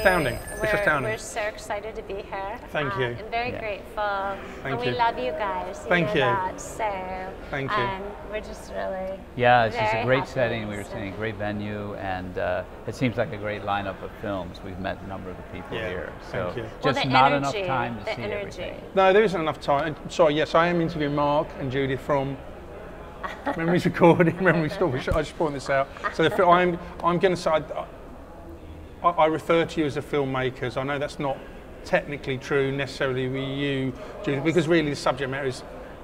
astounding. It's astounding. We're so excited to be here. Thank you. And very grateful. Thank and you. we love you guys. Thank you. That, so, thank you. We're just really Yeah, it's just a great happy. setting. We were saying great venue, and it seems like a great lineup of films. We've met a number of the people here, so thank you. just the not energy, enough time to the see energy. everything. No, there isn't enough time. Sorry, yes, I am interviewing Mark and Judith from Memories Recording, Memory Store. I just point this out. So I'm going to say, I refer to you as a filmmakers. I know that's not technically true necessarily with you, Judith, because really the subject matter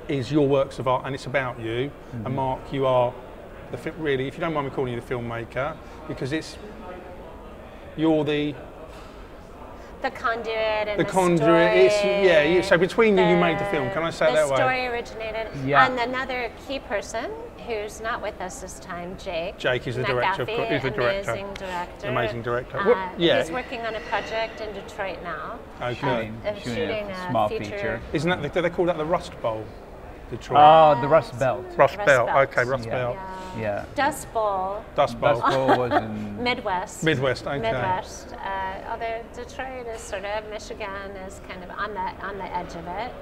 is your works of art and it's about you. Mm-hmm. And Mark, you are really, if you don't mind me calling you the filmmaker, because you're the conduit and the conduit. story. So between you made the film. Can I say it that way? The story originated. Yeah. And another key person who's not with us this time, Jake. Jake is the director. He's the director. Amazing director. Amazing director. He's working on a project in Detroit now. Okay. Shooting a small feature. Isn't that do they call that the Rust Bowl? Detroit. Oh, the Rust Belt. Rust Belt. Okay, Rust Belt. Yeah. Dust Bowl. Dust Bowl. Dust Bowl was in Midwest. Midwest. Okay. Midwest. Although Detroit is sort of, Michigan is kind of on the edge of it.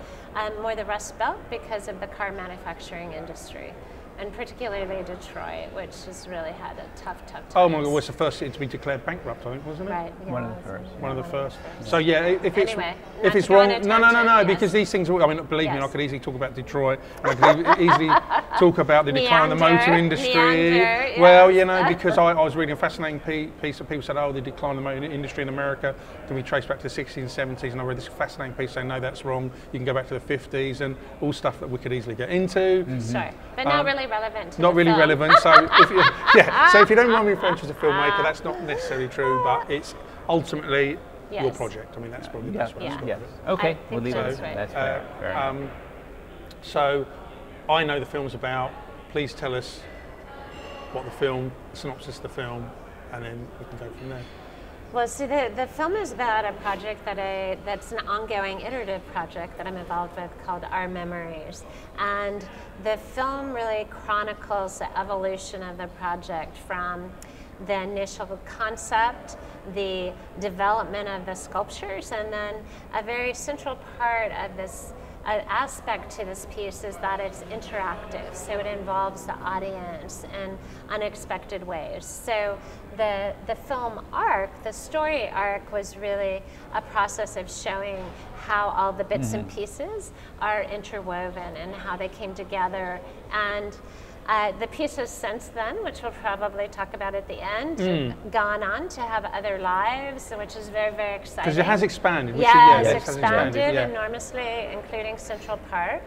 More the Rust Belt because of the car manufacturing industry. And particularly Detroit, which has really had a tough time. Oh my God, it was the first city to be declared bankrupt, I think, wasn't it? Right. Yeah, one of the first. One of the first. So yeah, if it's wrong, no, because these things. I mean, believe me, I could easily talk about Detroit. And I could easily talk about the decline of the motor industry. Well, you know, because I was reading a fascinating piece that people said, oh, the decline of the motor industry in America can be traced back to the 60s and 70s, and I read this fascinating piece saying, no, that's wrong. You can go back to the 50s and all stuff that we could easily get into. Mm-hmm. Sure, but not really relevant. Not really relevant. So if you don't mind me referring to as a filmmaker, that's not necessarily true, but it's ultimately your project. I mean, that's probably the best way to describe it. Okay, we'll leave it. Right. That's fair. So I know the film's about. Please tell us what the synopsis of the film, and then we can go from there. Well, see, the film is about a project that's an ongoing iterative project that I'm involved with called Our Memories. And the film really chronicles the evolution of the project from the initial concept, the development of the sculptures, and then a very central part of this aspect to this piece is that it's interactive, so it involves the audience in unexpected ways. So the film arc, the story arc, was really a process of showing how all the bits and pieces are interwoven and how they came together. And the pieces since then, which we'll probably talk about at the end, have gone on to have other lives, which is very, very exciting. Because it has expanded. It's expanded enormously, including Central Park.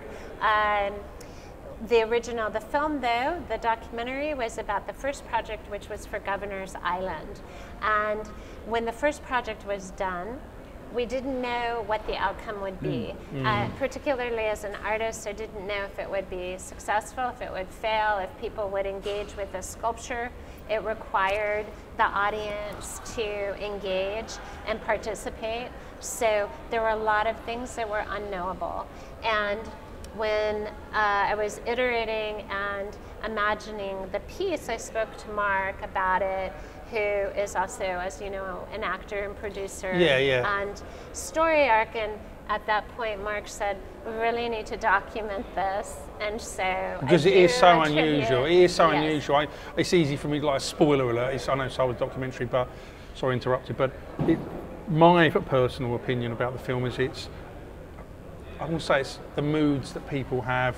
The film though, the documentary, was about the first project, which was for Governor's Island. And when the first project was done, we didn't know what the outcome would be. Particularly as an artist, I didn't know if it would be successful, if it would fail, if people would engage with the sculpture. It required the audience to engage and participate. So there were a lot of things that were unknowable. And when I was iterating and imagining the piece, I spoke to Mark about it, who is also, as you know, an actor and producer and story arc. And at that point, Mark said, we really need to document this. And so because it is so unusual. It is so unusual. It's easy for me, like a spoiler alert. I know it's a documentary, but sorry, interrupted. But my personal opinion about the film is I will say it's the moods that people have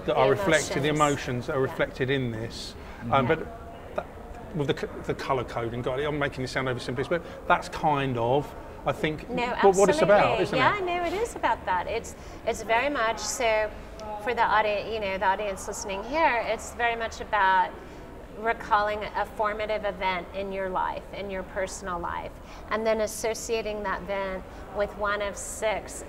that are reflected, the emotions that are reflected in this. But with the colour coding, I'm making this sound oversimplist, but that's kind of, I think, what it's about, isn't it? Yeah, no, it is about that. It's very much so. For the audience, the audience listening here, it's very much about recalling a formative event in your life, in your personal life, and then associating that event with one of 6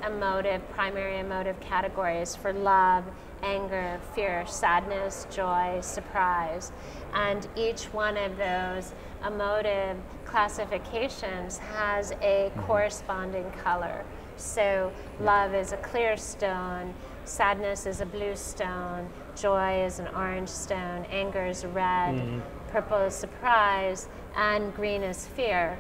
primary emotive categories for love, anger, fear, sadness, joy, surprise. And each one of those emotive classifications has a corresponding color. So love is a clear stone, sadness is a blue stone, joy is an orange stone, anger is red, purple is surprise, and green is fear.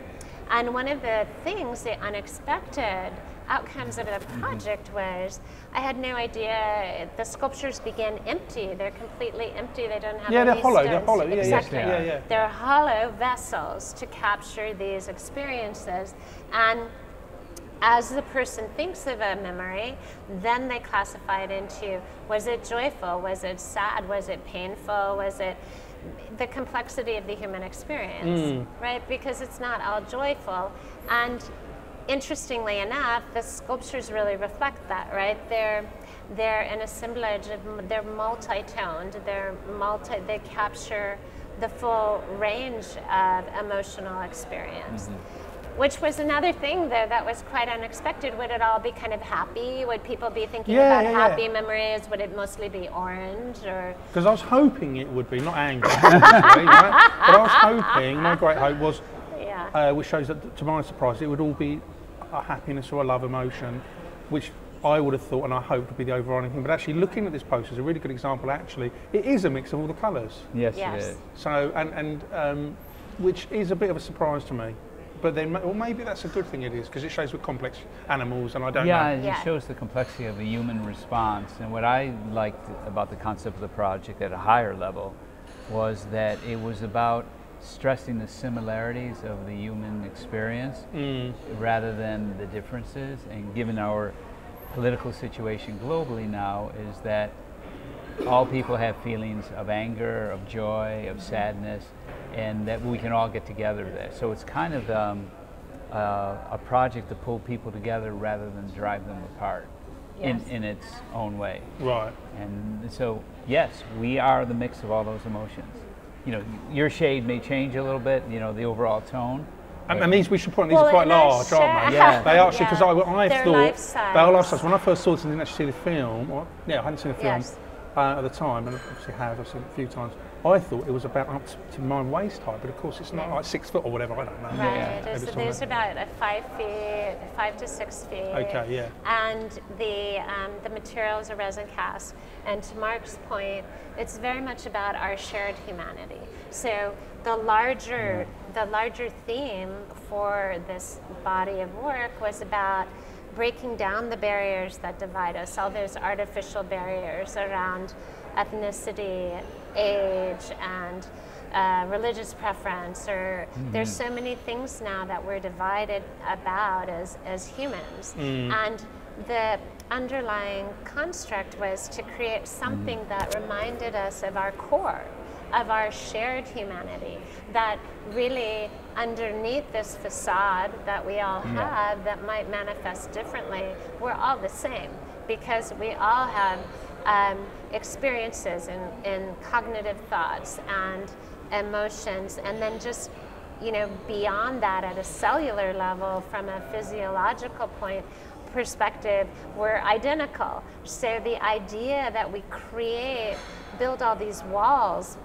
And one of the things, the unexpected outcomes of the project was I had no idea the sculptures begin empty. They're completely empty. They don't have any they're hollow. stones. They're hollow. Yeah, exactly. yeah. They're hollow vessels to capture these experiences. And as the person thinks of a memory, then they classify it into, was it joyful? Was it sad? Was it painful? Was it the complexity of the human experience, right? Because it's not all joyful. And interestingly enough, the sculptures really reflect that, right? They're an assemblage of, they're multi-toned, they capture the full range of emotional experience. Which was another thing, though, that was quite unexpected. Would it all be kind of happy? Would people be thinking about happy memories? Would it mostly be orange, or? Because I was hoping it would be, not angry, right? But I was hoping, my great hope was, which shows that, to my surprise, it would all be a happiness or a love emotion, which I would have thought and I hoped would be the overriding thing. But actually, looking at this poster is a really good example. Actually, it is a mix of all the colours. Yes, it is. So, and which is a bit of a surprise to me. But then, or maybe that's a good thing it is, because it shows we're complex animals, and I don't know. Yeah, it shows the complexity of the human response. And what I liked about the concept of the project at a higher level was that it was about stressing the similarities of the human experience rather than the differences. And given our political situation globally now, is that all people have feelings of anger, of joy, of sadness, and that we can all get together there. So it's kind of a project to pull people together rather than drive them apart in its own way. Right. And so, yes, we are the mix of all those emotions. You know, your shade may change a little bit, you know, the overall tone. And these, we should point, these are quite large, aren't they? Yeah. They are actually, because I they're thought, life-size. they are life-size. When I first saw this and didn't actually see the film, I hadn't seen the film at the time, and obviously I've seen it a few times. I thought it was about up to my waist height, but of course it's not like 6 foot or whatever, I don't know. Right, there's about 5 feet, 5 to 6 feet. Okay, yeah. And the material is a resin cast. And to Mark's point, it's very much about our shared humanity. So the larger theme for this body of work was about breaking down the barriers that divide us, all those artificial barriers around ethnicity, age, and religious preference, or there's so many things now that we're divided about as humans. And the underlying construct was to create something that reminded us of our core, of our shared humanity, that really underneath this facade that we all have that might manifest differently, we're all the same, because we all have experiences in cognitive thoughts and emotions, and then just, you know, beyond that at a cellular level, from a physiological perspective, we're identical. So the idea that we build all these walls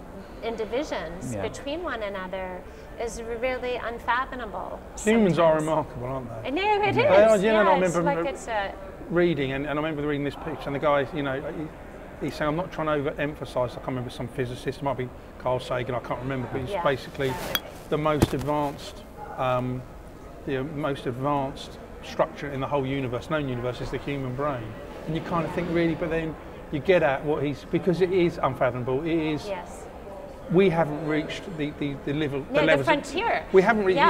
and divisions between one another is really unfathomable. Humans are remarkable, aren't they? I know, it is. I remember reading, and I remember reading this picture, and the guy, you know, he's saying, I'm not trying to overemphasize, I can't remember, some physicist, it might be Carl Sagan, I can't remember, but he's basically the most advanced structure in the whole universe, known universe, is the human brain. And you kind of think, really, but then you get at what because it is unfathomable, it is. Yes. We haven't reached the level. The frontier. We haven't reached.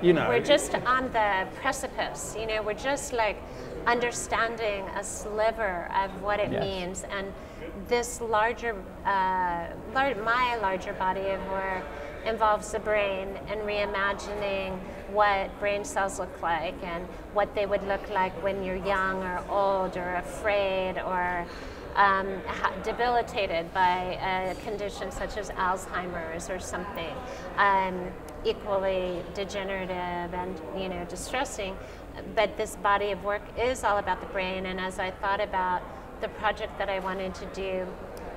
We're just on the precipice. You know, we're just like understanding a sliver of what it means, and this larger, my larger body of work involves the brain and reimagining what brain cells look like and what they would look like when you're young or old or afraid or debilitated by a condition such as Alzheimer's or something equally degenerative and, you know, distressing. But this body of work is all about the brain, and as I thought about the project that I wanted to do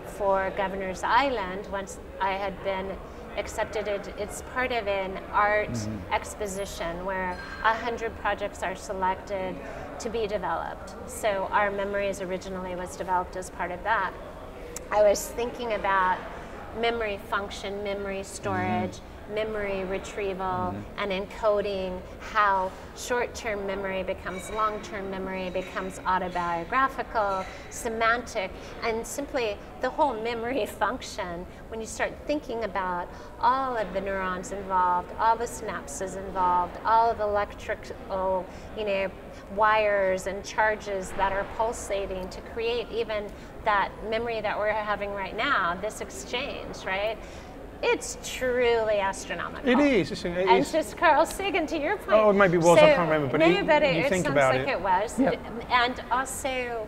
for Governor's Island, once I had been accepted, it's part of an art exposition where 100 projects are selected to be developed. So Our Memories originally was developed as part of that. I was thinking about memory function, memory storage, memory retrieval and encoding how short-term memory becomes long-term memory, becomes autobiographical, semantic, and simply the whole memory function. When you start thinking about all of the neurons involved, all the synapses involved, all of the electrical, wires and charges that are pulsating to create even that memory that we're having right now, this exchange, right? It's truly astronomical. It is. It's just Carl Sagan, to your point. Oh, maybe it was. I can't remember. But it think sounds about like it was. Yep. And also,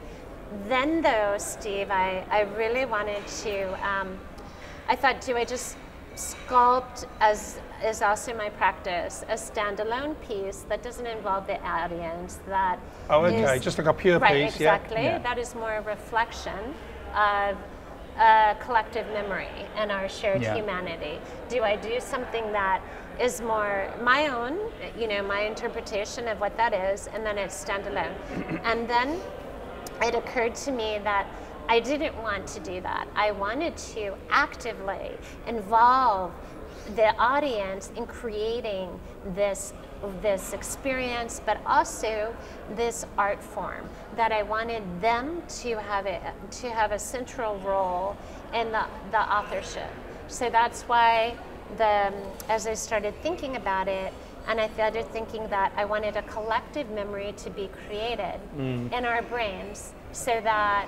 then though, Steve, I really wanted to. I thought, do I just sculpt, as is also my practice, a standalone piece that doesn't involve the audience? That just like a pure right, piece. Exactly. Yeah. That is more a reflection of collective memory and our shared humanity. Do I do something that is more my own, my interpretation of what that is, and then it's standalone? And then it occurred to me that I didn't want to do that. I wanted to actively involve the audience in creating this experience, but also this art form, that I wanted them to have a central role in the authorship. So that's why as I started thinking about it, and I started thinking that I wanted a collective memory to be created in our brains, so that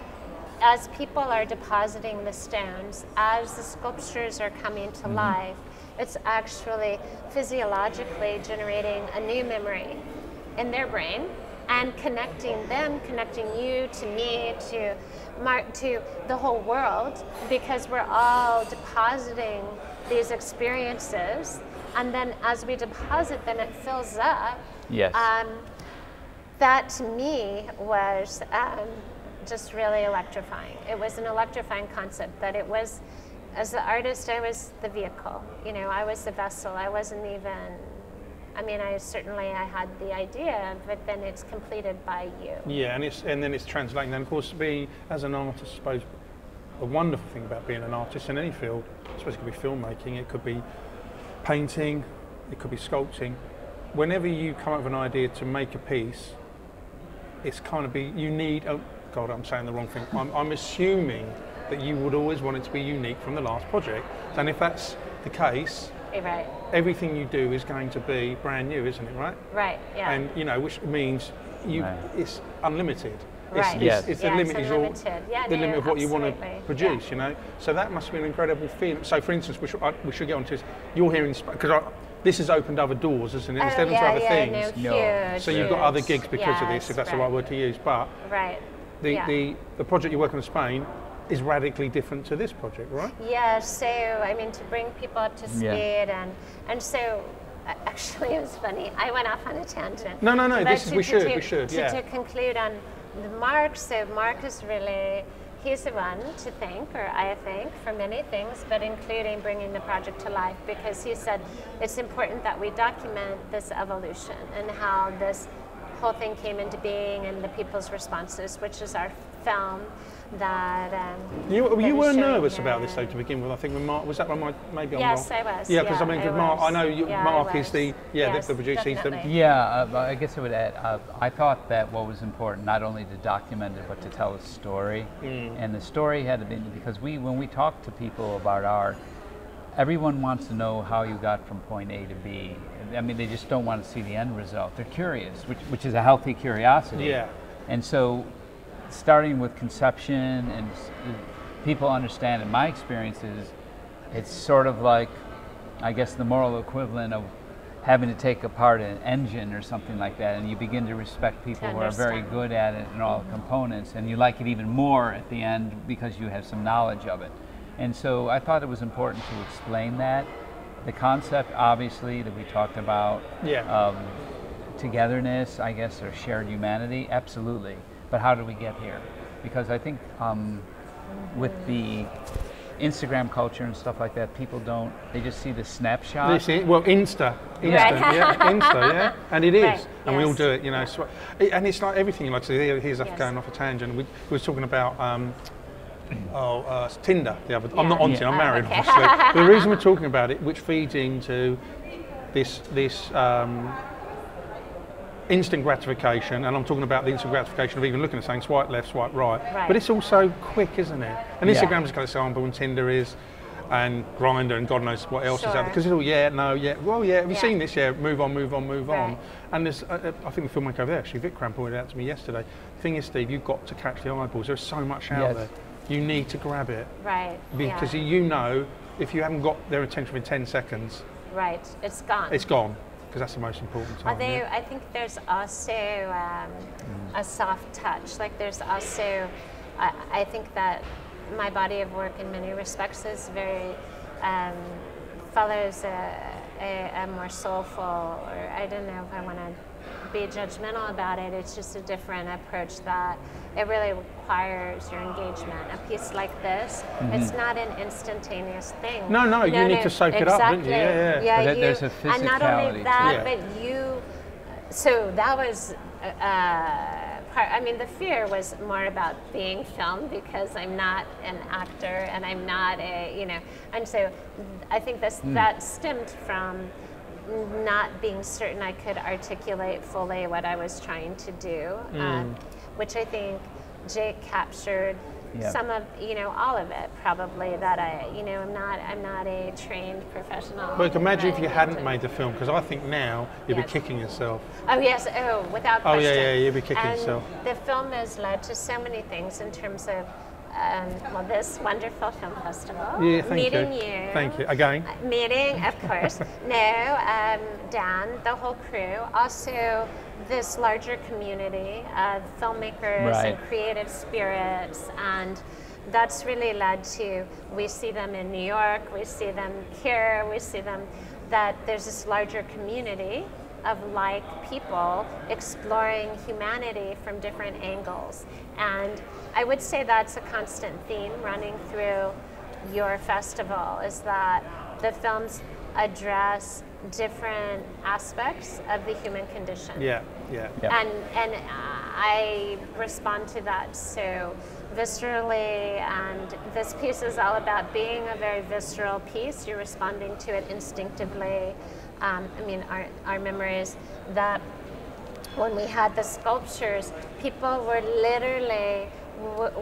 as people are depositing the stones, as the sculptures are coming to life, it's actually physiologically generating a new memory in their brain and connecting you to me, to the whole world, because we're all depositing these experiences, and then as we deposit them, it fills up. Yes. That to me was just really electrifying. It was an electrifying concept, that it was, as the artist, I was the vehicle. I was the vessel. I wasn't even, I had the idea, but then it's completed by you. Yeah, and then it's translating. And of course, as an artist, I suppose, the wonderful thing about being an artist in any field, I suppose it could be filmmaking, it could be painting, it could be sculpting. Whenever you come up with an idea to make a piece, it's you need, oh God, I'm saying the wrong thing. I'm assuming that you would always want it to be unique from the last project. And if that's the case, right, everything you do is going to be brand new, isn't it, right? Right, yeah. And, which means it's unlimited. Right. It's the limit is all the limit of what you want to produce, So that must be an incredible feeling. So, for instance, we should get on to this. You're here in because this has opened other doors, isn't it? Instead of other things. Huge, so you've got other gigs because of this, if that's the right word to use. But the project you're working in Spain is radically different to this project, right? Yeah. So to bring people up to speed, and so. Actually, it was funny. I went off on a tangent. No. We should. To conclude on Mark, so Mark is really, he's the one to thank, or I think, for many things, but including bringing the project to life, because he said it's important that we document this evolution and how this whole thing came into being and the people's responses, which is our film. That you were nervous about this though to begin with. I think when Mark was that one. Maybe I'm wrong. Yes, I was. Yeah, because Mark. I know Mark is the producer. I guess I would add. I thought that what was important not only to document it but to tell a story, and the story had to be, because when we talk to people about art, everyone wants to know how you got from point A to B. They just don't want to see the end result. They're curious, which is a healthy curiosity. Yeah. And so, starting with conception, and people understand, in my experience, it's sort of like, I guess, the moral equivalent of having to take apart an engine or something like that, and you begin to respect people who are very good at it and all the components, and you like it even more at the end because you have some knowledge of it. And so I thought it was important to explain that. The concept, obviously, that we talked about, togetherness, I guess, or shared humanity, absolutely. But how do we get here? Because I think with the Instagram culture and stuff like that, people they just see the snapshot. Insta, and it is, and we all do it, and it's like everything. Like, here's us going off a tangent. We were talking about Tinder. I'm not on Tinder. I'm married, okay. obviously. But the reason we're talking about it, which feeds into this instant gratification, and I'm talking about the instant gratification of even looking at saying swipe left, swipe right. But it's also quick, isn't it? And Instagram's got a sample, and Tinder is, and Grindr, and God knows what else is out there. Because it's all have you seen this? Yeah, move on. And there's, I think the filmmaker over there, actually, Vikram pointed out to me yesterday, the thing is, Steve, you've got to catch the eyeballs. There's so much out there. You need to grab it. Right. Because you know, if you haven't got their attention within 10 seconds, it's gone. It's gone. Because that's the most important time. I think there's also a soft touch. Like there's also, I think that my body of work in many respects is very, follows a more soulful, or I don't know if I want to be judgmental about it. It's just a different approach that it really requires your engagement. A piece like this, it's not an instantaneous thing. No, you need to soak it up, don't you? Yeah, but there's a physicality. And not only that, but you. So that was. I mean, the fear was more about being filmed because I'm not an actor and I'm not and so I think that stemmed from not being certain I could articulate fully what I was trying to do, which I think Jake captured some of, all of it probably, that I'm not a trained professional. But imagine if you hadn't made the film, because I think now you'd be kicking yourself. Oh yes, without question. Oh yeah, you'd be kicking yourself. The film has led to so many things in terms of this wonderful film festival. Yeah, meeting you. Thank you. Again. Meeting, of course. Dan, the whole crew. Also, this larger community of filmmakers and creative spirits, and that's really led to, we see them in New York, we see them here, we see them, that there's this larger community of like people exploring humanity from different angles. And I would say that's a constant theme running through your festival, is that the films address different aspects of the human condition. Yeah. And I respond to that so viscerally, and this piece is all about being a very visceral piece. You're responding to it instinctively. Our memories that when we had the sculptures, people were literally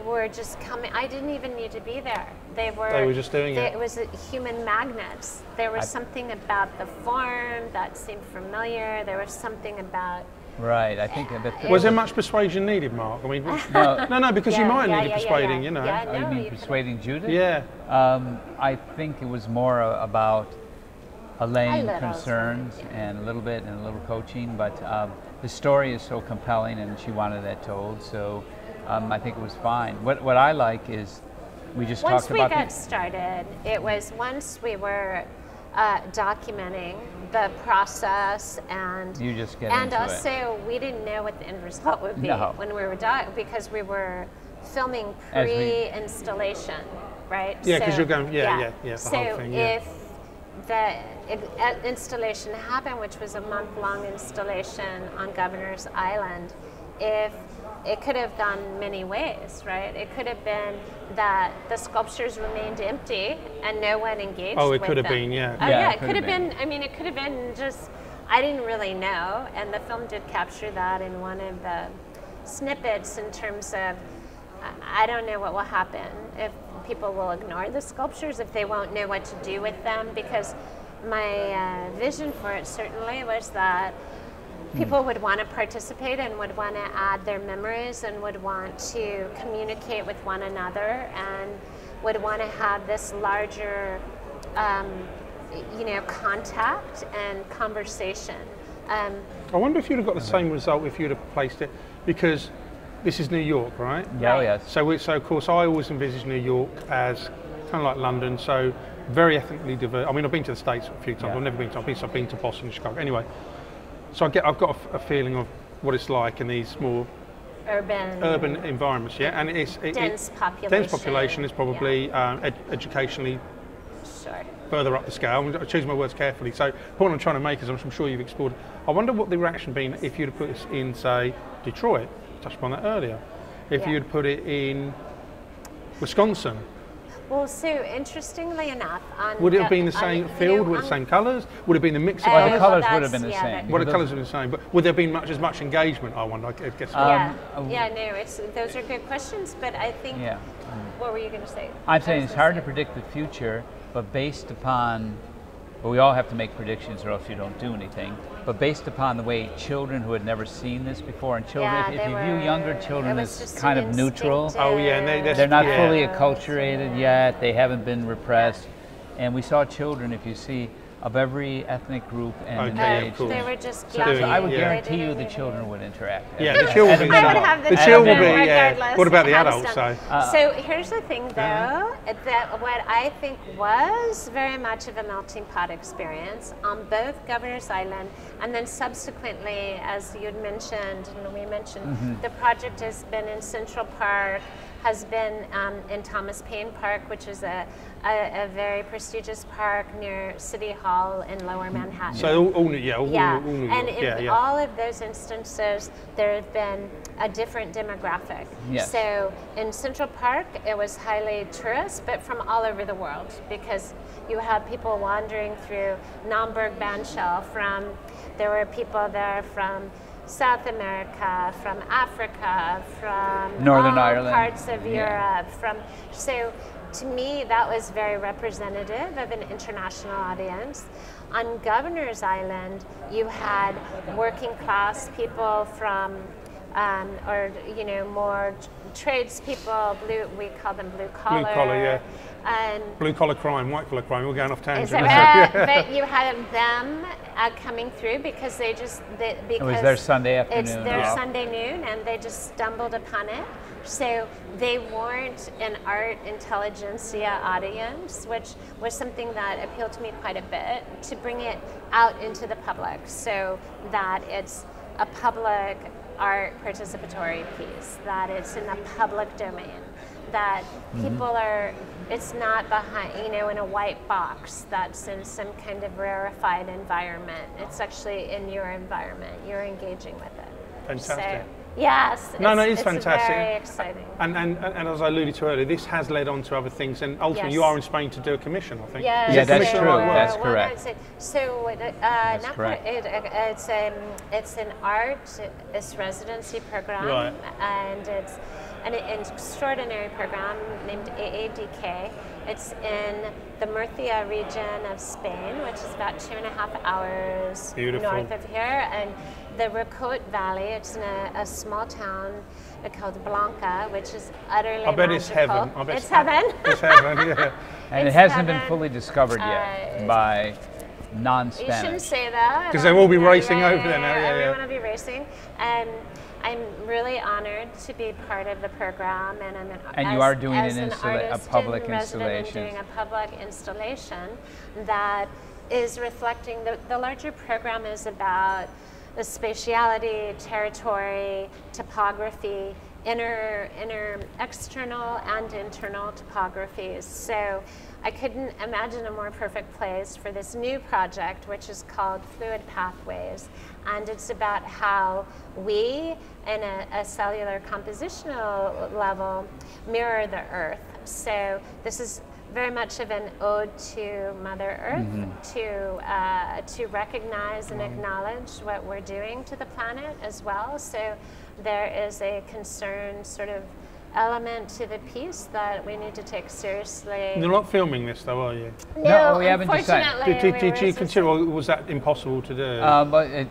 were just coming. I didn't even need to be there. They were just doing it. It was human magnets. There was something about the form that seemed familiar. There was something about. Right, I think that. Was there much persuasion needed, Mark? I mean, no, because you might have needed persuading, you know. You mean persuading Judith? Yeah. I think it was more about allaying concerns and a little coaching, but the story is so compelling and she wanted that told, so I think it was fine. What I like is we just talked about. Once we got started, it was once we were documenting the process, and you just get and into also we didn't know what the end result would be when we were because we were filming pre-installation, right? Yeah, because you're going, the so whole thing. Yeah. If the installation happened, which was a month-long installation on Governor's Island, if it could have gone many ways, right? It could have been that the sculptures remained empty and no one engaged with them. Oh, it could have been, yeah. Oh, yeah, it could have been. I mean, it could have been just, I didn't really know, and the film did capture that in one of the snippets in terms of, I don't know what will happen if people will ignore the sculptures, if they won't know what to do with them, because my vision for it certainly was that people would want to participate and would want to add their memories and would want to communicate with one another and would want to have this larger, contact and conversation. I wonder if you'd have got the same result if you'd have placed it, because this is New York, right? Yeah, yes. So of course, I always envisage New York as kind of like London, so very ethnically diverse. I mean, I've been to the States a few times. I've never been to. I've been to Boston, Chicago. Anyway, so I've got a feeling of what it's like in these more urban environments. Yeah, and it's dense population. Dense population is probably educationally further up the scale. I choose my words carefully. So the point I'm trying to make is, I'm sure you've explored. I wonder what the reaction been if you'd have put this in, say, Detroit. Touched upon that earlier. If you'd put it in Wisconsin. Well, so interestingly enough, Would it have been the same field with the same colours? Would it have been a mix of Well, the colours? colours would have been the same. Well, the colours would have been the same, but would there have been as much engagement, I wonder, I guess? Those are good questions, but I think, what were you going to say? I'm saying it's hard to predict the future, but based upon, well, we all have to make predictions or else you don't do anything, but based upon the way children who had never seen this before, and children, if you view younger children as kind of neutral, and they're not fully acculturated yet, they haven't been repressed, and we saw children, if you see, of every ethnic group and age. They were just so I would guarantee you the children would interact. Yeah, the children will be, what about the adults? So here's the thing though, that what I think was very much of a melting pot experience on both Governor's Island and then subsequently, as you'd mentioned, and we mentioned, the project has been in Central Park, has been in Thomas Paine Park, which is a very prestigious park near City Hall in Lower Manhattan. So all and in all of those instances, there have been a different demographic. Yes. So in Central Park, it was highly tourist, but from all over the world, because you have people wandering through Naumburg Bandshell there were people there from South America, from Africa, from Northern all Ireland, parts of Europe. So to me, that was very representative of an international audience. On Governor's Island, you had working class people from, more tradespeople, we call them blue collar. Blue collar, blue collar crime, white collar crime, we're going off tangent. But you had them coming through because because it was their Sunday afternoon. It's their Sunday noon, and they just stumbled upon it. So they weren't an art intelligentsia audience, which was something that appealed to me quite a bit, to bring it out into the public so that it's a public art participatory piece, that it's in the public domain, that people are, it's not behind, in a white box that's in some kind of rarefied environment. It's actually in your environment. You're engaging with it. Fantastic. So, yes. It's fantastic. Very exciting. And as I alluded to earlier, this has led on to other things, and ultimately you are in Spain to do a commission, I think. Yeah, that's true. That's correct. So that's correct. it's an art residency program, and it's an extraordinary program named AADK. It's in the Murcia region of Spain, which is about 2.5 hours north of here, and the Rocote Valley. It's in a small town called Blanca, which is utterly magical. I bet it's heaven. It's heaven. It's heaven, yeah. And it hasn't been fully discovered yet by non-Spanish. You shouldn't say that. Because they will be racing over there now. Everyone will be racing. I'm really honored to be part of the program, and you are doing a public installation. Doing a public installation that is reflecting the larger program is about the spatiality, territory, topography, external and internal topographies. So I couldn't imagine a more perfect place for this new project, which is called Fluid Pathways. And it's about how we, in a cellular compositional level, mirror the Earth. So this is very much of an ode to Mother Earth, to recognize and acknowledge what we're doing to the planet as well. So there is a concerned sort of element to the piece that we need to take seriously. You're not filming this though, are you? No, we haven't decided. Did you consider, or was that impossible to do? But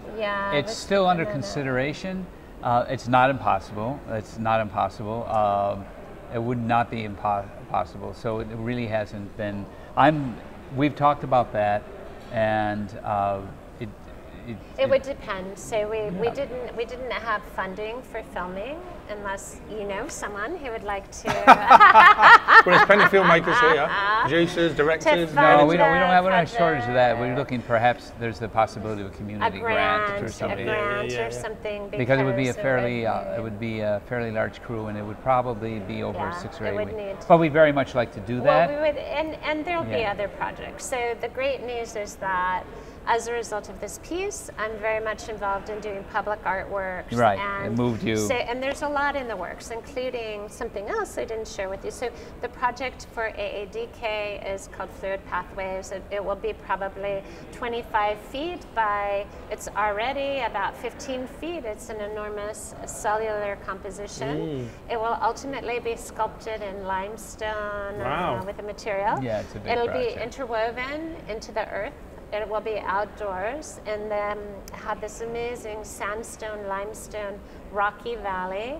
it's still under consideration. It's not impossible. It's not impossible. It would not be impossible. So it really hasn't been. We've talked about that, and it would depend. So we didn't have funding for filming, unless you know someone who would like to. Well, there's plenty of filmmakers here, producers, directors. No, we don't have a shortage of that. We're looking, perhaps there's the possibility of a community grant or something. Or something. Because it would be a fairly large crew, and it would probably be over 6 or 8 weeks. But we very much like to do that. Well, we would, and there'll be other projects. So the great news is that as a result of this piece, I'm very much involved in doing public artworks. Right, and it moved you. So, and there's a lot in the works, including something else I didn't share with you. So the project for AADK is called Fluid Pathways. It will be probably 25 feet by, it's already about 15 feet. It's an enormous cellular composition. It will ultimately be sculpted in limestone with a material. Yeah, it's a big It'll project. be interwoven into the earth. It will be outdoors and then have this amazing sandstone, limestone, rocky valley.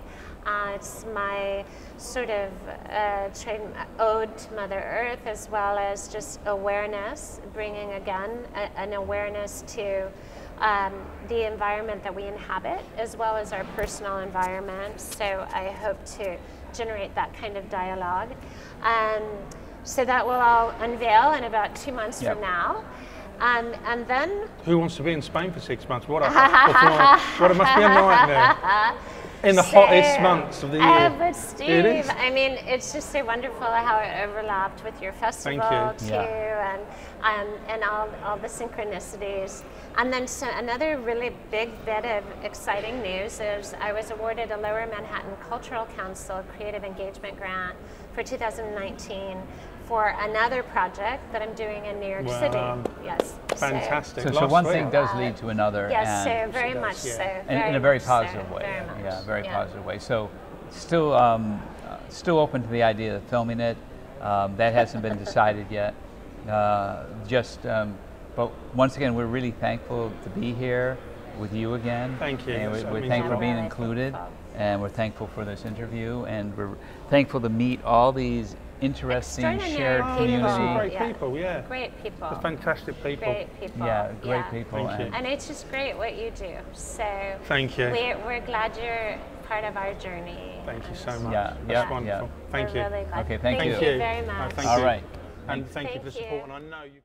It's my sort of ode to Mother Earth, as well as just awareness, bringing again an awareness to the environment that we inhabit, as well as our personal environment. So I hope to generate that kind of dialogue. So that will all unveil in about 2 months from now. And then... Who wants to be in Spain for 6 months? What it must be a nightmare. In the hottest months of the year. But Steve, It is. I mean, it's just so wonderful how it overlapped with your festival too, and all the synchronicities. And then another really big bit of exciting news is I was awarded a Lower Manhattan Cultural Council Creative Engagement Grant for 2019 for another project that I'm doing in New York City. Yes. Fantastic. So one thing does lead to another. Yes, so very much so. And in a very positive way. Yeah, very positive way. So still open to the idea of filming it. That hasn't been decided yet. But once again, we're really thankful to be here with you again. Thank you. And we're thankful for being included. And we're thankful for this interview. And we're thankful to meet all these interesting shared community. Some great people, Great people. They're fantastic people. Great people. Yeah, great people. Thank you. And it's just great what you do. So thank you. We're glad you're part of our journey. Thank you so much. That's wonderful. Thank you. Really glad. Okay, thank you. Thank you very much. Thank All you. right. And thank you for the Thank support. you. And I know you.